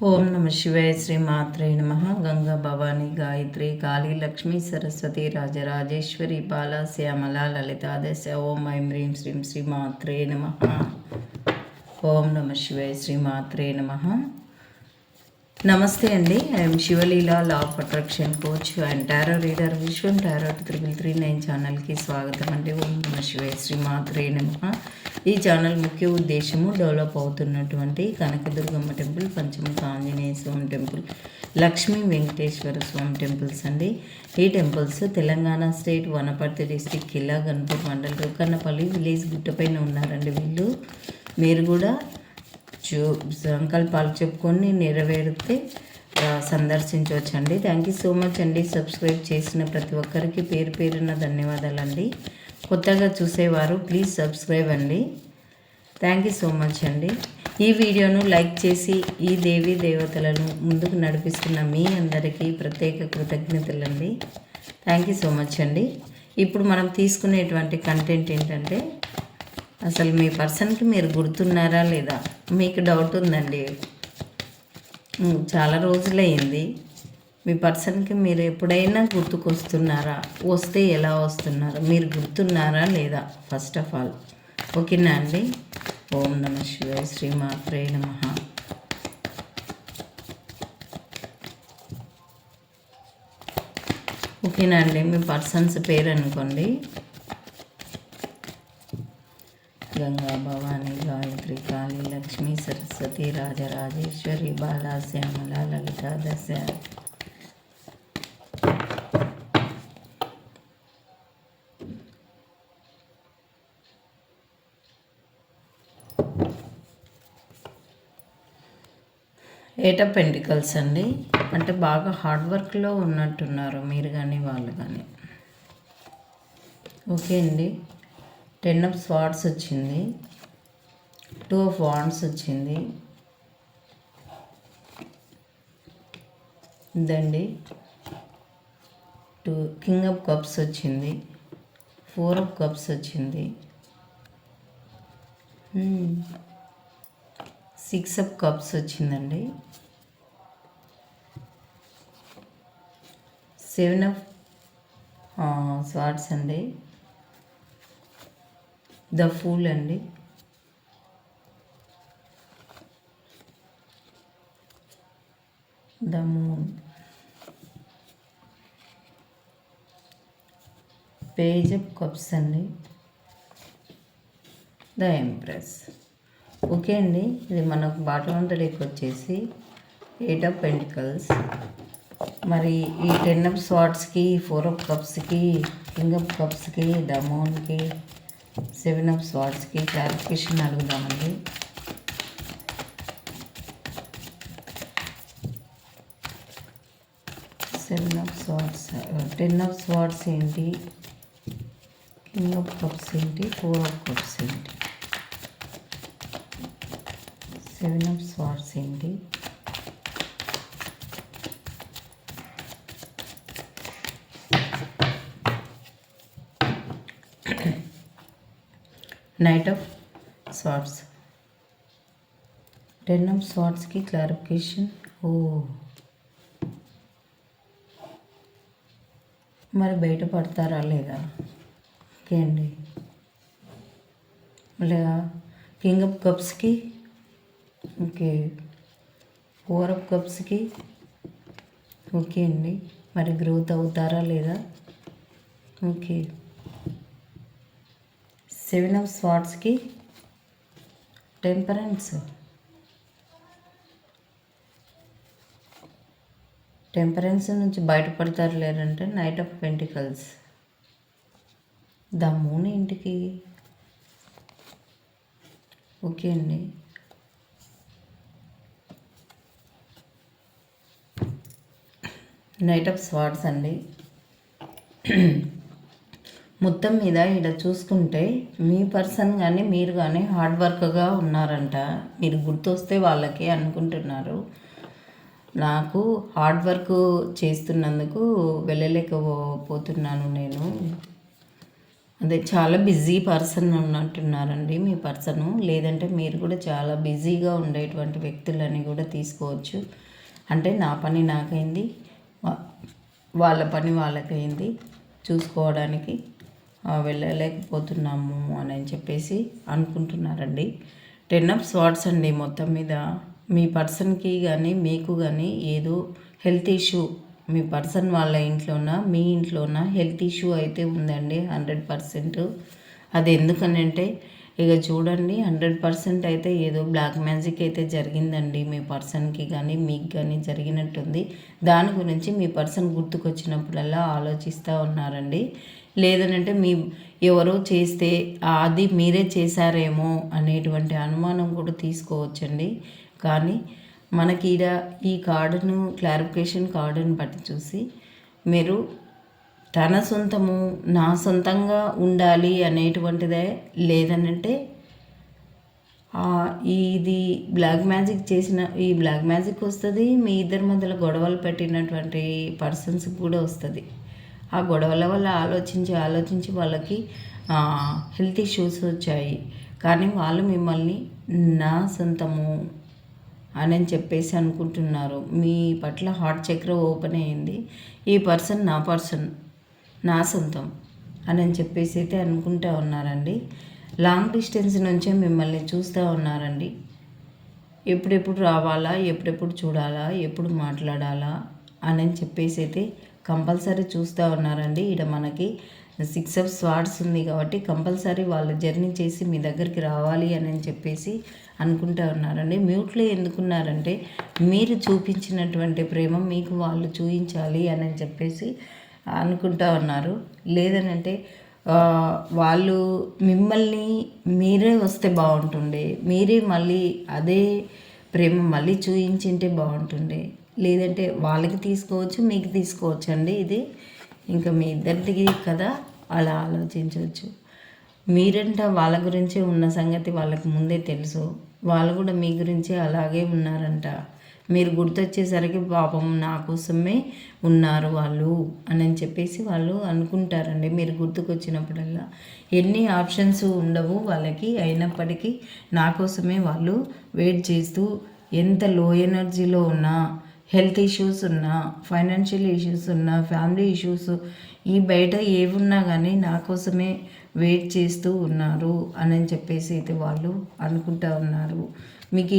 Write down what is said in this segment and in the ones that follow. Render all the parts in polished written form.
ఓం నమ శివాయ శ్రీ మాత్రే నమ. గంగా భవాని గాయత్రి కాళీ లక్ష్మీ సరస్వతి రాజరాజేశ్వరి బాల శ్యామల లలితాదశ. ఓం ఐం హ్రీం శ్రీం శ్రీ మాత్రే నమ. ఓం నమ శివాయ శ్రీ మాత్రే నమ. నమస్తే అండి. I'm Sivaleela, law of attraction coach and tarot reader. విశ్వం టారో 3339 ఛానల్కి స్వాగతం అండి. ఓం నమ శివాయ శ్రీ మాత్రే నమ. ఈ ఛానల్ ముఖ్య ఉద్దేశము డెవలప్ అవుతున్నటువంటి Kanakadurgamma temple, Panchamukha Anjaneya Swamy temple, Lakshmi Venkateswara Swamy temples అండి. ఈ temples Telangana state Wanaparthy district Killa Ghanpur mandal Rukannapalli village గుట్టపైన ఉన్నారండి వీళ్ళు. మీరు కూడా సంకల్పాలు చెప్పుకొని నెరవేరితే సందర్శించవచ్చండి. థ్యాంక్ యూ సో మచ్ అండి. సబ్స్క్రైబ్ చేసిన ప్రతి ఒక్కరికి పేరు పేరున ధన్యవాదాలండి. కొత్తగా చూసేవారు ప్లీజ్ సబ్స్క్రైబ్ అండి. థ్యాంక్ యూ సో మచ్ అండి. ఈ వీడియోను లైక్ చేసి ఈ దేవీ దేవతలను ముందుకు నడిపిస్తున్న మీ అందరికీ ప్రత్యేక కృతజ్ఞతలండి. థ్యాంక్ యూ సో మచ్ అండి. ఇప్పుడు మనం తీసుకునేటువంటి కంటెంట్ ఏంటంటే, అసలు మీ పర్సన్కి మీరు గుర్తున్నారా లేదా? మీకు డౌట్ ఉందండి, చాలా రోజులైంది. మీ పర్సన్కి మీరు ఎప్పుడైనా గుర్తుకొస్తున్నారా? వస్తే ఎలా వస్తున్నారు? మీరు గుర్తున్నారా లేదా? ఫస్ట్ ఆఫ్ ఆల్ ఓకేనా అండి. ఓం నమ శివాయ శ్రీ మాత్రే నమ. ఓకేనా అండి. మీ పర్సన్స్ పేరు అనుకోండి. గంగా భవాని గాయత్రి కాళీ లక్ష్మీ సరస్వతి రాజరాజేశ్వరి బాలా శ్యామల లలితాదశ. ఎయిట్ ఆఫ్ పెంటికల్స్ అండి. అంటే బాగా హార్డ్ వర్క్లో ఉన్నట్టున్నారు మీరు కానీ వాళ్ళు కానీ. ఓకే అండి. 10 ఆఫ్ స్వార్డ్స్ వచ్చింది, 2 ఆఫ్ వాండ్స్ వచ్చింది, ఇదండి 2 కింగ్ ఆఫ్ కప్స్ వచ్చింది, 4 ఆఫ్ కప్స్ వచ్చింది, 6 ఆఫ్ కప్స్ వచ్చిందండి, 7 ఆఫ్ స్వార్డ్స్ అండి, ద ఫూల్ అండి, the moon, page of cups అండి, ద ఎంప్రెస్. ఓకే అండి. ఇది మనకు బాటమ్ ఆఫ్ ద డెక్ వచ్చేసి 8 ఆఫ్ పెంటికల్స్. మరి ఈ 10 ఆఫ్ స్వార్డ్స్కి, 4 ఆఫ్ కప్స్కి, కింగ్ ఆఫ్ కప్స్కి, ద మూన్కి, 7 ఆఫ్ స్వార్డ్స్కి క్లారిఫికేషన్ అడుగుదామండి. Seven of swords, 10 of swords ఏంటి, కింగ్ ఆఫ్ కప్స్ ఏంటి, 4 ఆఫ్ కప్స్ ఏంటి, 7 ఆఫ్ స్వార్డ్స్ ఏంటి, నైట్ ఆఫ్ స్వార్డ్స్, 10 ఆఫ్ స్వార్డ్స్కి క్లారిఫికేషన్. మరి బయటపడతారా లేదా? ఓకే అండి. మళ్ళీ కింగ్ ఆఫ్ కప్స్కి, ఓకే 4 ఆఫ్ కప్స్కి, ఓకే అండి. మరి గ్రోత్ అవుతారా లేదా? ఓకే. 7 ఆఫ్ స్వార్డ్స్కి టెంపరెన్స్, టెంపరెన్స్ నుంచి బయటపడతారు లేరంటే knight of pentacles, the moon ఇంటికి. ఓకే అండి. నైట్ ఆఫ్ స్వార్డ్స్ అండి. మొత్తం మీద ఇక్కడ చూసుకుంటే మీ పర్సన్ కానీ మీరు కానీ హార్డ్ వర్క్గా ఉన్నారంట. మీరు గుర్తొస్తే వాళ్ళకి అనుకుంటున్నారు. నాకు హార్డ్ వర్క్ చేస్తున్నందుకు వెళ్ళలేకపోతున్నాను నేను. అదే చాలా బిజీ పర్సన్ ఉన్నట్టున్నారండి మీ పర్సను. లేదంటే మీరు కూడా చాలా బిజీగా ఉండేటువంటి వ్యక్తులని కూడా తీసుకోవచ్చు. అంటే నా పని నాకైంది, వాళ్ళ పని వాళ్ళకైంది, చూసుకోవడానికి వెళ్ళలేకపోతున్నాము అని చెప్పేసి అనుకుంటున్నారండి. 10 ఆఫ్ స్వార్డ్స్ అండి. మొత్తం మీద మీ పర్సన్కి కానీ మీకు కానీ ఏదో హెల్త్ ఇష్యూ, మీ పర్సన్ వాళ్ళ ఇంట్లోన మీ ఇంట్లోన హెల్త్ ఇష్యూ అయితే ఉందండి 100%. అది ఎందుకనంటే ఇక చూడండి 100% అయితే ఏదో బ్లాక్ మ్యాజిక్ అయితే జరిగిందండి మీ పర్సన్కి కానీ మీకు కానీ జరిగినట్టుంది. దాని గురించి మీ పర్సన్ గుర్తుకొచ్చినప్పుడల్లా ఆలోచిస్తూ ఉన్నారండి. లేదనంటే మీ ఎవరో చేస్తే అది మీరే చేశారేమో అనేటువంటి అనుమానం కూడా తీసుకోవచ్చండి. కానీ మనకి ఈ కార్డును క్లారిఫికేషన్ కార్డును బట్టి చూసి మీరు తన సొంతము నా సొంతంగా ఉండాలి అనేటువంటిదే, లేదనంటే ఇది బ్లాక్ మ్యాజిక్ చేసిన ఈ బ్లాక్ మ్యాజిక్ వస్తుంది. మీ ఇద్దరి మధ్యలో గొడవలు పెట్టినటువంటి పర్సన్స్కి కూడా వస్తుంది. ఆ గొడవల వల్ల ఆలోచించి వాళ్ళకి హెల్త్ ఇష్యూస్ వచ్చాయి. కానీ వాళ్ళు మిమ్మల్ని నా సొంతము అని చెప్పేసి అనుకుంటున్నారు. మీ పట్ల హార్ట్ చక్ర ఓపెన్ అయ్యింది. ఈ పర్సన్ నా సొంతం అని చెప్పేసి అయితే అనుకుంటూ ఉన్నారండి. లాంగ్ డిస్టెన్స్ నుంచే మిమ్మల్ని చూస్తూ ఉన్నారండి. ఎప్పుడెప్పుడు రావాలా, ఎప్పుడెప్పుడు చూడాలా, ఎప్పుడు మాట్లాడాలా అని చెప్పేసి అయితే కంపల్సరీ చూస్తూ ఉన్నారండి. ఇక్కడ మనకి 6 ఆఫ్ స్వార్డ్స్ ఉంది కాబట్టి కంపల్సరీ వాళ్ళు జర్నీ చేసి మీ దగ్గరికి రావాలి అని చెప్పేసి అనుకుంటూ ఉన్నారండి. మ్యూట్లో ఎందుకున్నారంటే మీరు చూపించినటువంటి ప్రేమ మీకు వాళ్ళు చూపించాలి అని చెప్పేసి అనుకుంటూ ఉన్నారు. లేదనంటే వాళ్ళు మిమ్మల్ని మీరే వస్తే బాగుంటుండే, మీరే మళ్ళీ అదే ప్రేమ మళ్ళీ చూపించింటే బాగుంటుండే. లేదంటే వాళ్ళకి తీసుకోవచ్చు, మీకు తీసుకోవచ్చు అండి. ఇది ఇంకా మీ ఇద్దరిది కదా, అలా ఆలోచించవచ్చు. మీరంట వాళ్ళ గురించే ఉన్న సంగతి వాళ్ళకి ముందే తెలుసు. వాళ్ళు కూడా మీ గురించి అలాగే ఉన్నారంట. మీరు గుర్తొచ్చేసరికి పాపం నా కోసమే ఉన్నారు వాళ్ళు అని చెప్పేసి వాళ్ళు అనుకుంటారండి. మీరు గుర్తుకొచ్చినప్పుడల్లా ఎన్ని ఆప్షన్స్ ఉండవు వాళ్ళకి, అయినప్పటికీ నా కోసమే వాళ్ళు వెయిట్ చేస్తూ, ఎంత లో ఎనర్జీలో ఉన్నా, హెల్త్ ఇష్యూస్ ఉన్నా, ఫైనాన్షియల్ ఇష్యూస్ ఉన్నా, ఫ్యామిలీ ఇష్యూస్ ఈ బయట ఏమున్నా కానీ నా కోసమే వెయిట్ చేస్తూ ఉన్నారు అని చెప్పేసి అయితే వాళ్ళు అనుకుంటూ ఉన్నారు. మీకు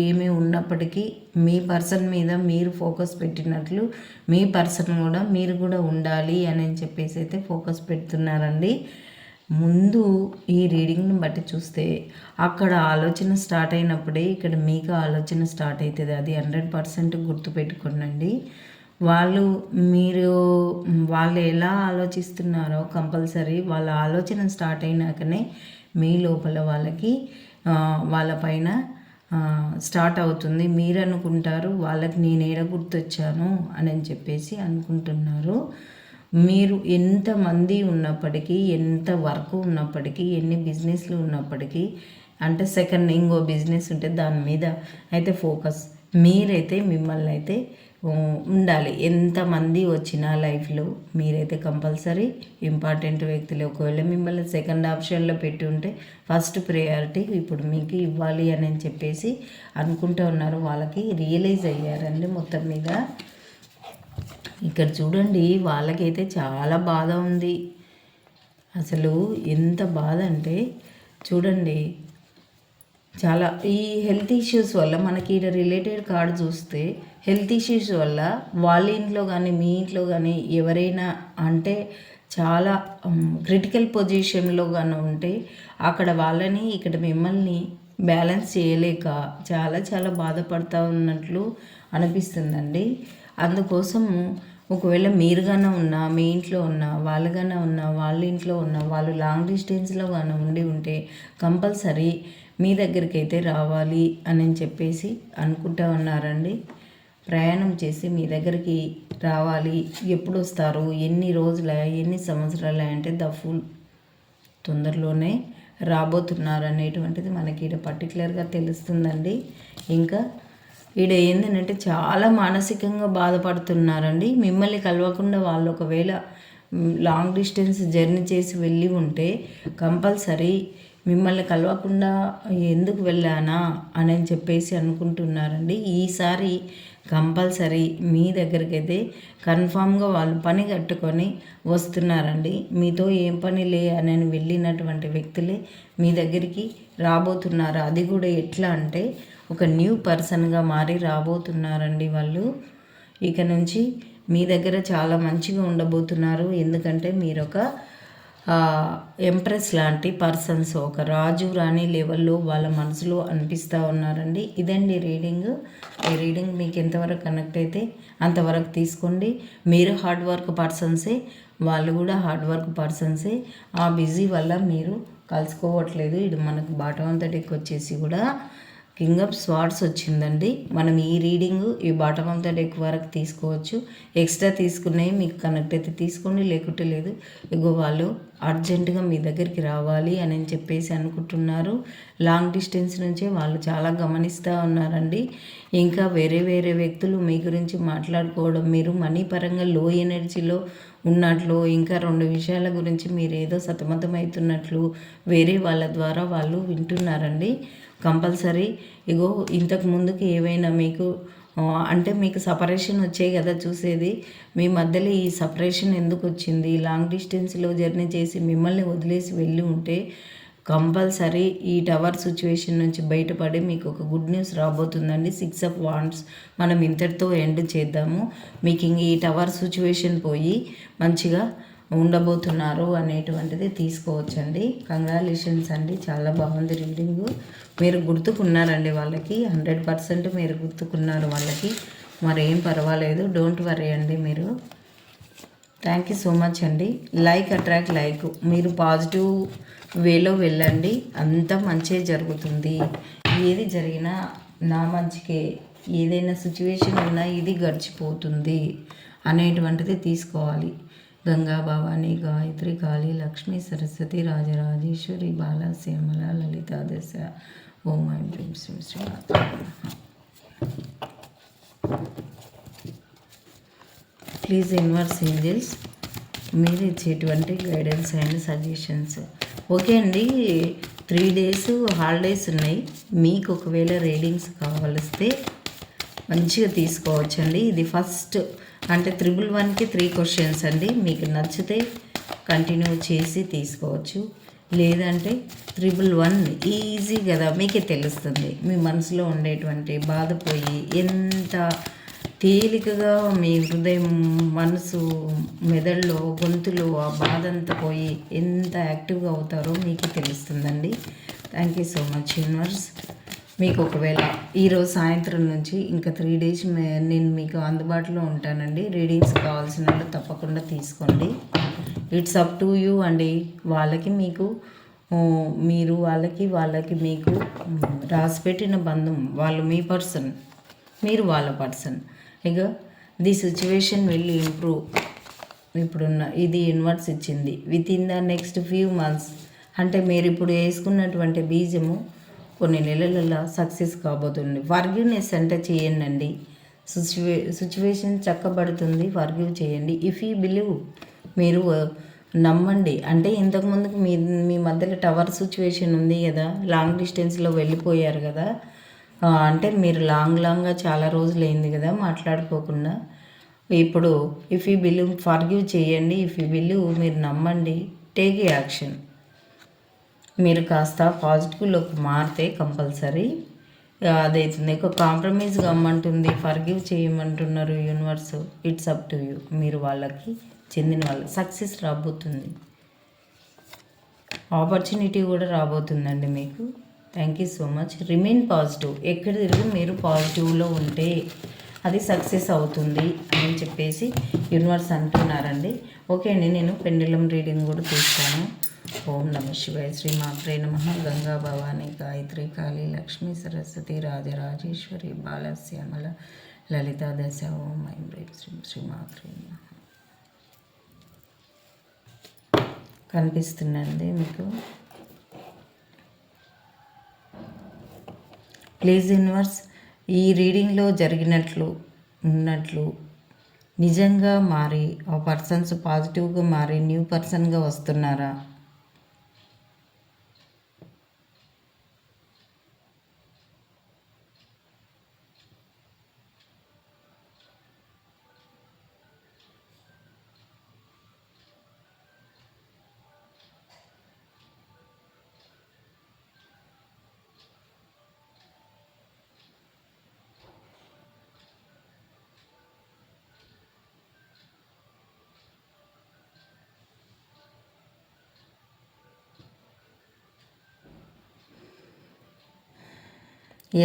ఏమి ఉన్నప్పటికీ మీ పర్సన్ మీద మీరు ఫోకస్ పెట్టినట్లు మీ పర్సన్ కూడా మీరు కూడా ఉండాలి అని చెప్పేసి అయితే ఫోకస్ పెడుతున్నారండి. ముందు ఈ రీడింగ్ని బట్టి చూస్తే అక్కడ ఆలోచన స్టార్ట్ అయినప్పుడే ఇక్కడ మీకు ఆలోచన స్టార్ట్ అవుతుంది. అది 100% గుర్తుపెట్టుకోండి. వాళ్ళు ఎలా ఆలోచిస్తున్నారో కంపల్సరీ వాళ్ళ ఆలోచన స్టార్ట్ అయినాకనే మీ లోపల వాళ్ళ పైన స్టార్ట్ అవుతుంది. మీరు అనుకుంటారు వాళ్ళకి నేను ఏడ గుర్తొచ్చాను అని చెప్పేసి అనుకుంటున్నారు. మీరు ఎంతమంది ఉన్నప్పటికీ, ఎంత వర్క్ ఉన్నప్పటికీ, ఎన్ని బిజినెస్లు ఉన్నప్పటికీ, అంటే సెకండ్ ఇంకో బిజినెస్ ఉంటే దాని మీద అయితే ఫోకస్ మీరైతే మిమ్మల్ని అయితే ఉండాలి. ఎంతమంది వచ్చినా లైఫ్లో మీరైతే కంపల్సరీ ఇంపార్టెంట్ వ్యక్తులు. ఒకవేళ మిమ్మల్ని సెకండ్ ఆప్షన్లో పెట్టి ఉంటే ఫస్ట్ ప్రయారిటీ ఇప్పుడు మీకు ఇవ్వాలి అని చెప్పేసి అనుకుంటూ ఉన్నారు. వాళ్ళకి రియలైజ్ అయ్యారండి మొత్తం మీద. ఇక్కడ చూడండి వాళ్ళకైతే చాలా బాధ ఉంది. అసలు ఎంత బాధ అంటే చూడండి, చాలా ఈ హెల్త్ ఇష్యూస్ వల్ల మనకి రిలేటెడ్ కార్డు చూస్తే హెల్త్ ఇష్యూస్ వల్ల వాళ్ళ ఇంట్లో కానీ మీ ఇంట్లో కానీ ఎవరైనా అంటే చాలా క్రిటికల్ పొజిషన్లో కానీ ఉంటే అక్కడ వాళ్ళని ఇక్కడ మిమ్మల్ని బ్యాలెన్స్ చేయలేక చాలా చాలా బాధపడుతూ ఉన్నట్లు అనిపిస్తుందండి. అందుకోసము ఒకవేళ మీరుగానే ఉన్నా, మీ ఇంట్లో ఉన్నా, వాళ్ళుగానే ఉన్నా, వాళ్ళ ఇంట్లో ఉన్నా, వాళ్ళు లాంగ్ డిస్టెన్స్లో కానీ ఉంటే కంపల్సరీ మీ దగ్గరికి అయితే రావాలి అని చెప్పేసి అనుకుంటూ ఉన్నారండి. ప్రయాణం చేసి మీ దగ్గరికి రావాలి. ఎప్పుడు వస్తారు, ఎన్ని రోజులు, ఎన్ని సంవత్సరాలు అంటే ఫుల్ తొందరలోనే రాబోతున్నారు అనేటువంటిది మనకి ఇక్కడ పర్టికులర్గా తెలుస్తుందండి. ఇంకా ఈడ ఏంటంటే చాలా మానసికంగా బాధపడుతున్నారండి. మిమ్మల్ని కలవకుండా వాళ్ళు ఒకవేళ లాంగ్ డిస్టెన్స్ జర్నీ చేసి వెళ్ళి ఉంటే కంపల్సరీ మిమ్మల్ని కలవకుండా ఎందుకు వెళ్ళానా అని చెప్పేసి అనుకుంటున్నారండి. ఈసారి కంపల్సరీ మీ దగ్గరికి అయితే కన్ఫామ్గా వాళ్ళు పని కట్టుకొని వస్తున్నారండి. మీతో ఏం పని లే అని వెళ్ళినటువంటి వ్యక్తులే మీ దగ్గరికి రాబోతున్నారు. అది కూడా ఎట్లా అంటే ఒక న్యూ పర్సన్గా మారి రాబోతున్నారండి వాళ్ళు. ఇక నుంచి మీ దగ్గర చాలా మంచిగా ఉండబోతున్నారు. ఎందుకంటే మీరు ఒక ఎంప్రెస్ లాంటి పర్సన్స్, ఒక రాజు రాణి లెవెల్లో వాళ్ళ మనసులో అనిపిస్తూ ఉన్నారండి. ఇదండి రీడింగ్. ఈ రీడింగ్ మీకు ఎంతవరకు కనెక్ట్ అయితే అంతవరకు తీసుకోండి. మీరు హార్డ్ వర్క్ పర్సన్సే, వాళ్ళు కూడా హార్డ్ వర్క్ పర్సన్సే. ఆ బిజీ వల్ల మీరు కలుసుకోవట్లేదు. ఇది మనకు బాటమ్ ఆఫ్ ద డెక్ వచ్చేసి కూడా కింగ్ ఆఫ్ స్వార్డ్స్ వచ్చిందండి. మనం ఈ రీడింగ్ ఈ బాటమ్ ఆఫ్ ద డెక్ వరకు తీసుకోవచ్చు. ఎక్స్ట్రా తీసుకునేవి మీకు కనెక్ట్ అయితే తీసుకోండి, లేకుంటే లేదు. ఇగో వాళ్ళు అర్జెంటుగా మీ దగ్గరికి రావాలి అని చెప్పేసి అనుకుంటున్నారు. లాంగ్ డిస్టెన్స్ నుంచే వాళ్ళు చాలా గమనిస్తూ ఉన్నారండి. ఇంకా వేరే వేరే వ్యక్తులు మీ గురించి మాట్లాడుకోవడం, మీరు మనీ పరంగా లో ఎనర్జీలో ఉన్నట్లు, ఇంకా 2 విషయాల గురించి మీరు ఏదో సతమతమవుతున్నట్లు వేరే వాళ్ళ ద్వారా వాళ్ళు వింటున్నారండి. కంపల్సరీ ఇగో ఇంతకు ముందుకు ఏవైనా మీకు అంటే మీకు సపరేషన్ వచ్చాయి కదా చూసేది. మీ మధ్యలో ఈ సపరేషన్ ఎందుకు వచ్చింది? లాంగ్ డిస్టెన్స్లో జర్నీ చేసి మిమ్మల్ని వదిలేసి వెళ్ళి ఉంటే కంపల్సరీ ఈ టవర్ సిచ్యువేషన్ నుంచి బయటపడి మీకు ఒక గుడ్ న్యూస్ రాబోతుందండి. 6 ఆఫ్ వాండ్స్ మనం ఇంతటితో ఎండ్ చేద్దాము. మీకు ఇంక ఈ టవర్ సిచ్యువేషన్ పోయి మంచిగా ఉండబోతున్నారు అనేటువంటిది తీసుకోవచ్చండి. కంగ్రాచులేషన్స్ అండి, చాలా బాగుంది రీడింగు. మీరు గుర్తుకున్నారండి వాళ్ళకి, 100% మీరు గుర్తుకున్నారు వాళ్ళకి. మరేం పర్వాలేదు, డోంట్ వరీ అండి మీరు. థ్యాంక్ యూ సో మచ్ అండి. Like attract like. మీరు పాజిటివ్ వేలో వెళ్ళండి, అంతా మంచిగా జరుగుతుంది. ఏది జరిగినా నా మంచికే, ఏదైనా సిచ్యువేషన్ ఉన్నా ఇది గడిచిపోతుంది అనేటువంటిది తీసుకోవాలి. గంగా భవాని గాయత్రి కాళీ లక్ష్మీ సరస్వతి రాజరాజేశ్వరి బాల శ్యామల లలితా దశ ఓం ఐం హ్రీం శ్రీం శ్రీ ప్లీజ్ యూనివర్స్ ఏంజల్స్ మీరు ఇచ్చేటువంటి గైడెన్స్ అండ్ సజెషన్స్. ఓకే అండి, 3 డేస్ హాలిడేస్ ఉన్నాయి. మీకు ఒకవేళ రీడింగ్స్ కావలిస్తే మంచిగా తీసుకోవచ్చండి. ఇది ఫస్ట్ అంటే 111కి 3 క్వశ్చన్స్ అండి. మీకు నచ్చితే కంటిన్యూ చేసి తీసుకోవచ్చు, లేదంటే 111 ఈజీ కదా, మీకే తెలుస్తుంది. మీ మనసులో ఉండేటువంటి బాధ పోయి ఎంత తేలికగా మీ హృదయం, మనసు, మెదడులో, గొంతులో ఆ బాధ అంతా పోయి ఎంత యాక్టివ్గా అవుతారో మీకు తెలుస్తుందండి. Thank you so much universe. మీకు ఒకవేళ ఈరోజు సాయంత్రం నుంచి ఇంకా 3 డేస్ నేను మీకు అందుబాటులో ఉంటానండి. రీడింగ్స్ కావాల్సిన వాళ్ళు తప్పకుండా తీసుకోండి. ఇట్స్ అప్ టు యూ అండి. వాళ్ళకి మీకు, మీరు వాళ్ళకి మీకు రాసిపెట్టిన బంధం. వాళ్ళు మీ పర్సన్, మీరు వాళ్ళ పర్సన్. ఇక ది సిచ్యువేషన్ విల్ ఇంప్రూవ్. ఇప్పుడున్న ఇది యూనివర్స్ ఇచ్చింది. With in the next few months అంటే మీరు ఇప్పుడు వేసుకున్నటువంటి బీజము కొన్ని నెలలలో సక్సెస్ కాబోతుంది. ఫర్గివ్నెస్ అంటే చేయండి. సిచ్యువేషన్ చక్కబడుతుంది. ఫర్గివ్ చేయండి. ఇఫ్ యూ బిలీవ్, మీరు నమ్మండి. అంటే ఇంతకుముందుకు మీ మధ్యలో టవర్ సిచ్యువేషన్ ఉంది కదా, లాంగ్ డిస్టెన్స్లో వెళ్ళిపోయారు కదా, అంటే మీరు లాంగ్గా చాలా రోజులు అయింది కదా మాట్లాడుకోకుండా. ఇప్పుడు ఇఫ్ యూ బిలీవ్, ఫర్గివ్ చేయండి. ఇఫ్ యూ బిలీవ్, మీరు నమ్మండి, టేక్ యాక్షన్. మీరు కాస్త పాజిటివ్లోకి మారితే కంపల్సరీ అదవుతుంది. ఒక కాంప్రమైజ్ కమ్మంటుంది, ఫర్గివ్ చేయమంటున్నారు universe. It's up to you. మీరు వాళ్ళకి చెందిన వాళ్ళు. సక్సెస్ రాబోతుంది, ఆపర్చునిటీ కూడా రాబోతుందండి మీకు. Thank you so much. Remain positive. ఎక్కడ తిరిగి మీరు పాజిటివ్లో ఉంటే అది సక్సెస్ అవుతుంది అని చెప్పేసి యూనివర్స్ అంటున్నారండి. ఓకే అండి, నేను పెండులం రీడింగ్ కూడా తీస్తాను. ఓం నమ శివాయ. శ్రీమాత్రే నమః. గంగా భవాని గాయత్రి కాళీ లక్ష్మీ సరస్వతి రాజరాజేశ్వరి బాల శ్యామల లలితా దశ ఓం ఐం హ్రీం శ్రీం శ్రీమాత్రే నమః. కనిపిస్తుందండి మీకు. ప్లీజ్ యూనివర్స్, ఈ రీడింగ్లో జరిగినట్లు ఉన్నట్లు నిజంగా మారి ఆ పర్సన్స్ పాజిటివ్గా మారి న్యూ పర్సన్గా వస్తున్నారా?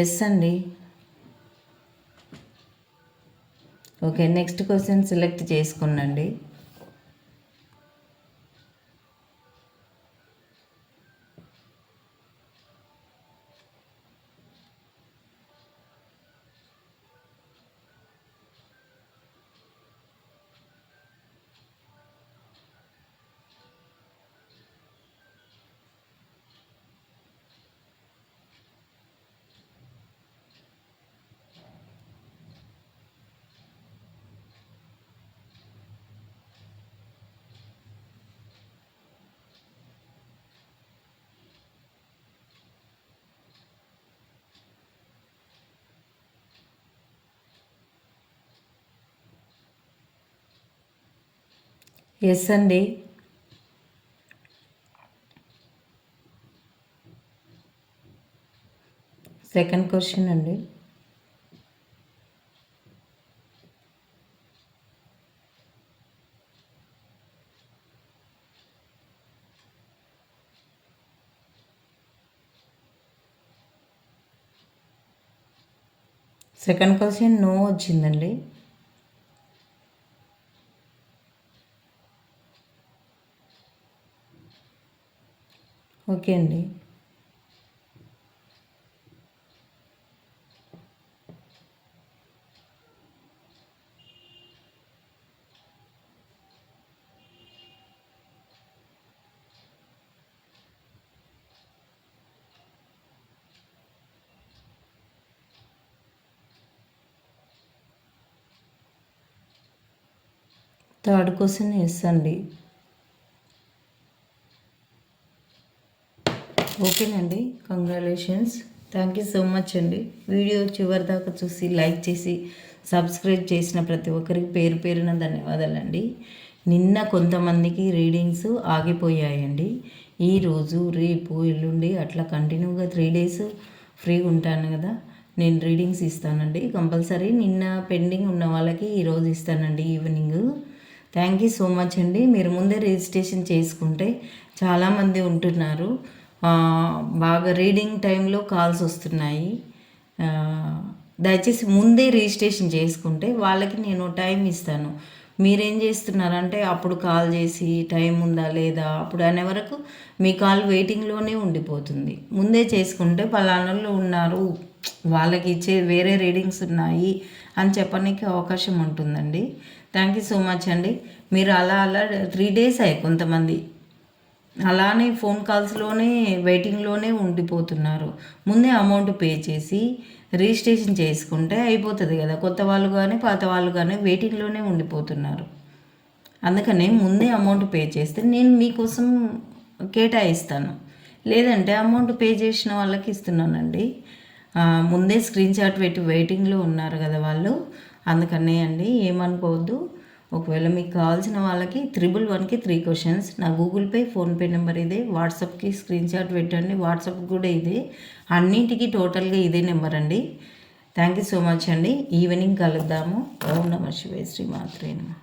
ఎస్ అండి. ఓకే, నెక్స్ట్ క్వశ్చన్ సెలెక్ట్ చేసుకున్నాండి. ఎస్ అండి. సెకండ్ క్వశ్చన్ అండి. సెకండ్ క్వశ్చన్ నో వచ్చిందండి. ఓకే అండి. థర్డ్ క్వశ్చన్ ఎస్ అండి. ఓకేనండి, congratulations. Thank you so much అండి. వీడియో చివరి దాకా చూసి లైక్ చేసి సబ్స్క్రైబ్ చేసిన ప్రతి ఒక్కరికి పేరు పేరున ధన్యవాదాలండి. నిన్న కొంతమందికి రీడింగ్స్ ఆగిపోయాయండి. ఈరోజు రేపు ఎల్లుండి అట్లా కంటిన్యూగా 3 days ఫ్రీగా ఉంటాను కదా, నేను రీడింగ్స్ ఇస్తానండి కంపల్సరీ. నిన్న పెండింగ్ ఉన్న వాళ్ళకి ఈరోజు ఇస్తానండి evening. Thank you so much అండి. మీరు ముందే రిజిస్ట్రేషన్ చేసుకుంటే చాలామంది ఉంటున్నారు. బాగా రీడింగ్ టైంలో కాల్స్ వస్తున్నాయి. దయచేసి ముందే రిజిస్ట్రేషన్ చేసుకుంటే వాళ్ళకి నేను టైం ఇస్తాను. మీరేం చేస్తున్నారంటే అప్పుడు కాల్ చేసి టైం ఉందా లేదా అప్పుడు అనే వరకు మీ కాల్ వెయిటింగ్లోనే ఉండిపోతుంది. ముందే చేసుకుంటే పలానాలో ఉన్నారు, వాళ్ళకి ఇచ్చే వేరే రీడింగ్స్ ఉన్నాయి అని చెప్పడానికి అవకాశం ఉంటుందండి. థ్యాంక్ యూ సో మచ్ అండి. మీరు అలా 3 days అయ్యాయి కొంతమంది అలానే ఫోన్ కాల్స్లోనే వెయిటింగ్లోనే ఉండిపోతున్నారు. ముందే అమౌంట్ పే చేసి రిజిస్ట్రేషన్ చేసుకుంటే అయిపోతుంది కదా. కొత్త వాళ్ళు కానీ పాత వాళ్ళు కానీ వెయిటింగ్లోనే ఉండిపోతున్నారు. అందుకనే ముందే అమౌంట్ పే చేస్తే నేను మీకోసం కేటాయిస్తాను. లేదంటే అమౌంట్ పే చేసిన వాళ్ళకి ఇస్తున్నానండి. ముందే స్క్రీన్ షాట్ పెట్టి వెయిటింగ్లో ఉన్నారు కదా వాళ్ళు. అందుకనే అండి, ఏమనుకోవద్దు. ఒకవేళ మీకు కావాల్సిన వాళ్ళకి 111కి 3 questions. నా గూగుల్ పే ఫోన్పే నెంబర్ ఇదే. వాట్సాప్కి స్క్రీన్ షాట్ పెట్టండి, వాట్సాప్ కూడా ఇదే. అన్నింటికి టోటల్గా ఇదే నెంబర్ అండి. థ్యాంక్ యూ సో మచ్ అండి. ఈవినింగ్ కలుద్దాము. ఓం నమః శివాయ. శ్రీ మాత్రే నమః.